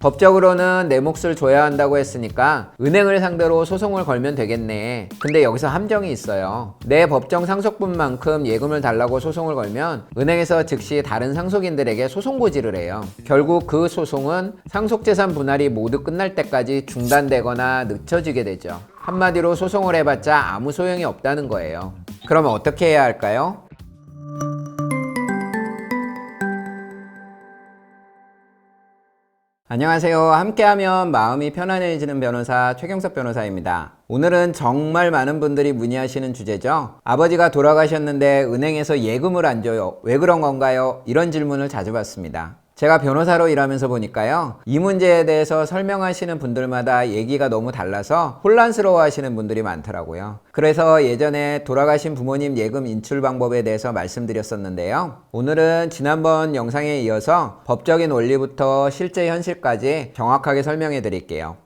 법적으로는 내 몫을 줘야 한다고 했으니까 은행을 상대로 소송을 걸면 되겠네. 근데 여기서 함정이 있어요. 내 법정 상속분만큼 예금을 달라고 소송을 걸면 은행에서 즉시 다른 상속인들에게 소송 고지를 해요. 결국 그 소송은 상속재산 분할이 모두 끝날 때까지 중단되거나 늦춰지게 되죠. 한마디로 소송을 해봤자 아무 소용이 없다는 거예요. 그러면 어떻게 해야 할까요? 안녕하세요. 함께하면 마음이 편안해지는 변호사 최경석 변호사입니다. 오늘은 정말 많은 분들이 문의하시는 주제죠. 아버지가 돌아가셨는데 은행에서 예금을 안 줘요. 왜 그런 건가요? 이런 질문을 자주 받습니다. 제가 변호사로 일하면서 보니까요, 이 문제에 대해서 설명하시는 분들마다 얘기가 너무 달라서 혼란스러워 하시는 분들이 많더라고요. 그래서 예전에 돌아가신 부모님 예금 인출 방법에 대해서 말씀드렸었는데요. 오늘은 지난번 영상에 이어서 법적인 원리부터 실제 현실까지 정확하게 설명해 드릴게요.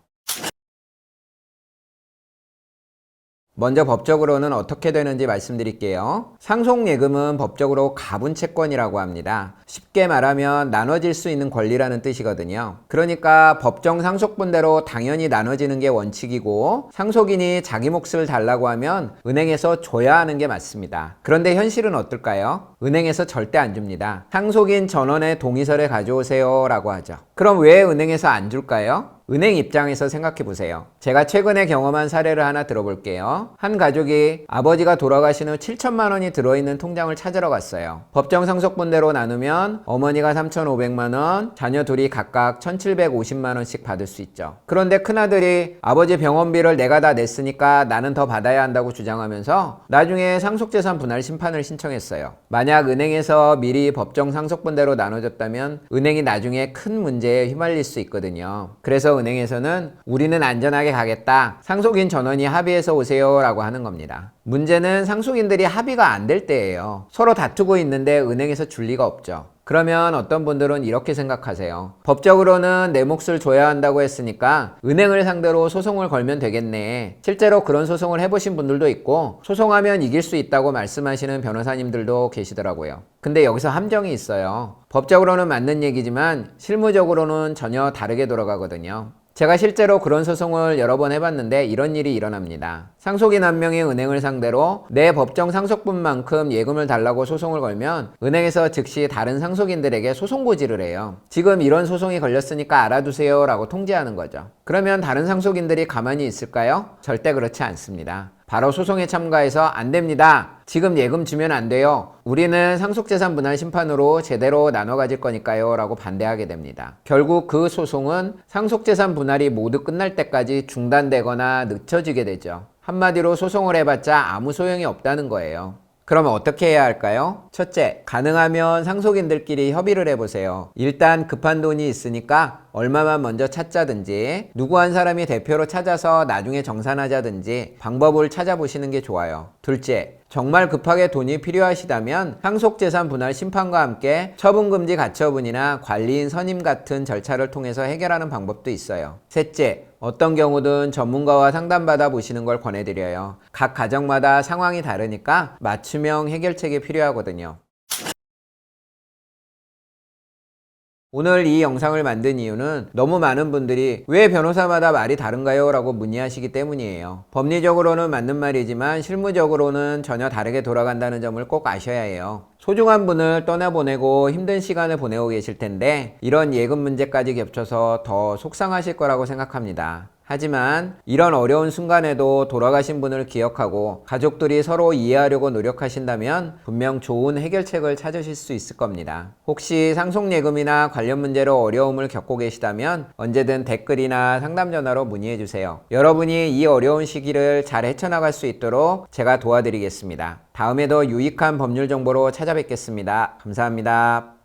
먼저 법적으로는 어떻게 되는지 말씀드릴게요. 상속예금은 법적으로 가분채권이라고 합니다. 쉽게 말하면 나눠질 수 있는 권리라는 뜻이거든요. 그러니까 법정 상속분대로 당연히 나눠지는 게 원칙이고, 상속인이 자기 몫을 달라고 하면 은행에서 줘야 하는 게 맞습니다. 그런데 현실은 어떨까요? 은행에서 절대 안 줍니다. 상속인 전원의 동의서를 가져오세요 라고 하죠. 그럼 왜 은행에서 안 줄까요? 은행 입장에서 생각해 보세요. 제가 최근에 경험한 사례를 하나 들어볼게요. 한 가족이 아버지가 돌아가신 후 7천만 원이 들어있는 통장을 찾으러 갔어요. 법정 상속분대로 나누면 어머니가 3,500만 원, 자녀 둘이 각각 1,750만 원씩 받을 수 있죠. 그런데 큰아들이 아버지 병원비를 내가 다 냈으니까 나는 더 받아야 한다고 주장하면서 나중에 상속재산 분할 심판을 신청했어요. 만약 은행에서 미리 법정 상속분대로 나눠줬다면 은행이 나중에 큰 문제에 휘말릴 수 있거든요. 그래서 은행에서는 우리는 안전하게 가겠다, 상속인 전원이 합의해서 오세요 라고 하는 겁니다. 문제는 상속인들이 합의가 안 될 때예요. 서로 다투고 있는데 은행에서 줄 리가 없죠. 그러면 어떤 분들은 이렇게 생각하세요. 법적으로는 내 몫을 줘야 한다고 했으니까 은행을 상대로 소송을 걸면 되겠네. 실제로 그런 소송을 해보신 분들도 있고, 소송하면 이길 수 있다고 말씀하시는 변호사님들도 계시더라고요. 근데 여기서 함정이 있어요. 법적으로는 맞는 얘기지만 실무적으로는 전혀 다르게 돌아가거든요. 제가 실제로 그런 소송을 여러 번 해봤는데 이런 일이 일어납니다. 상속인 한 명이 은행을 상대로 내 법정 상속분만큼 예금을 달라고 소송을 걸면 은행에서 즉시 다른 상속인들에게 소송 고지를 해요. 지금 이런 소송이 걸렸으니까 알아두세요 라고 통지하는 거죠. 그러면 다른 상속인들이 가만히 있을까요? 절대 그렇지 않습니다. 바로 소송에 참가해서 안 됩니다. 지금 예금 주면 안 돼요. 우리는 상속재산 분할 심판으로 제대로 나눠 가질 거니까요 라고 반대하게 됩니다. 결국 그 소송은 상속재산 분할이 모두 끝날 때까지 중단되거나 늦춰지게 되죠. 한마디로 소송을 해봤자 아무 소용이 없다는 거예요. 그러면 어떻게 해야 할까요? 첫째, 가능하면 상속인들끼리 협의를 해보세요. 일단 급한 돈이 있으니까 얼마만 먼저 찾자든지, 누구 한 사람이 대표로 찾아서 나중에 정산하자든지 방법을 찾아보시는 게 좋아요. 둘째, 정말 급하게 돈이 필요하시다면 상속재산 분할 심판과 함께 처분금지 가처분이나 관리인 선임 같은 절차를 통해서 해결하는 방법도 있어요. 셋째, 어떤 경우든 전문가와 상담받아 보시는 걸 권해드려요. 각 가정마다 상황이 다르니까 맞춤형 해결책이 필요하거든요. 오늘 이 영상을 만든 이유는 너무 많은 분들이 왜 변호사마다 말이 다른가요? 라고 문의하시기 때문이에요. 법리적으로는 맞는 말이지만 실무적으로는 전혀 다르게 돌아간다는 점을 꼭 아셔야 해요. 소중한 분을 떠나보내고 힘든 시간을 보내고 계실 텐데 이런 예금 문제까지 겹쳐서 더 속상하실 거라고 생각합니다. 하지만 이런 어려운 순간에도 돌아가신 분을 기억하고 가족들이 서로 이해하려고 노력하신다면 분명 좋은 해결책을 찾으실 수 있을 겁니다. 혹시 상속예금이나 관련 문제로 어려움을 겪고 계시다면 언제든 댓글이나 상담 전화로 문의해 주세요. 여러분이 이 어려운 시기를 잘 헤쳐나갈 수 있도록 제가 도와드리겠습니다. 다음에도 유익한 법률 정보로 찾아뵙겠습니다. 감사합니다.